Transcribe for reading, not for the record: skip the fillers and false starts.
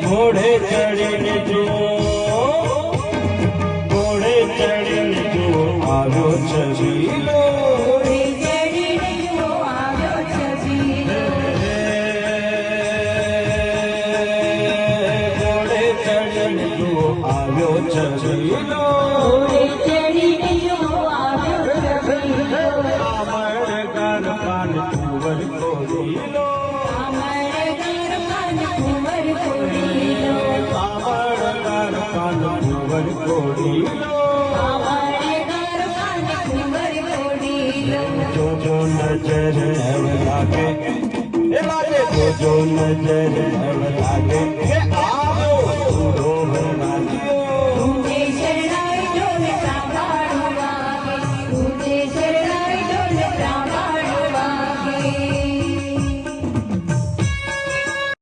ઘોડે ચડીને જુઓ, ઘોડે ચડીને જુઓ આવ્યો છબીલો, ઘોડે ચડીને જુઓ આવ્યો છબીલો, ઘોડે ચડીને જુઓ આવ્યો છબીલો, ઘોડે ચડીને જુઓ આવ્યો છબીલો, કામળગર કાન કુંવર કોડીલો, કામળગર કાન કુંવર કોડીલો, કામળગર કાન કુંવર કોડીલો, કામળગર કાન કુંવર કોડીલો, જોજો નજર નવ લાગે, એ લાગે જોજો નજર નવ લાગે કે આવ્યો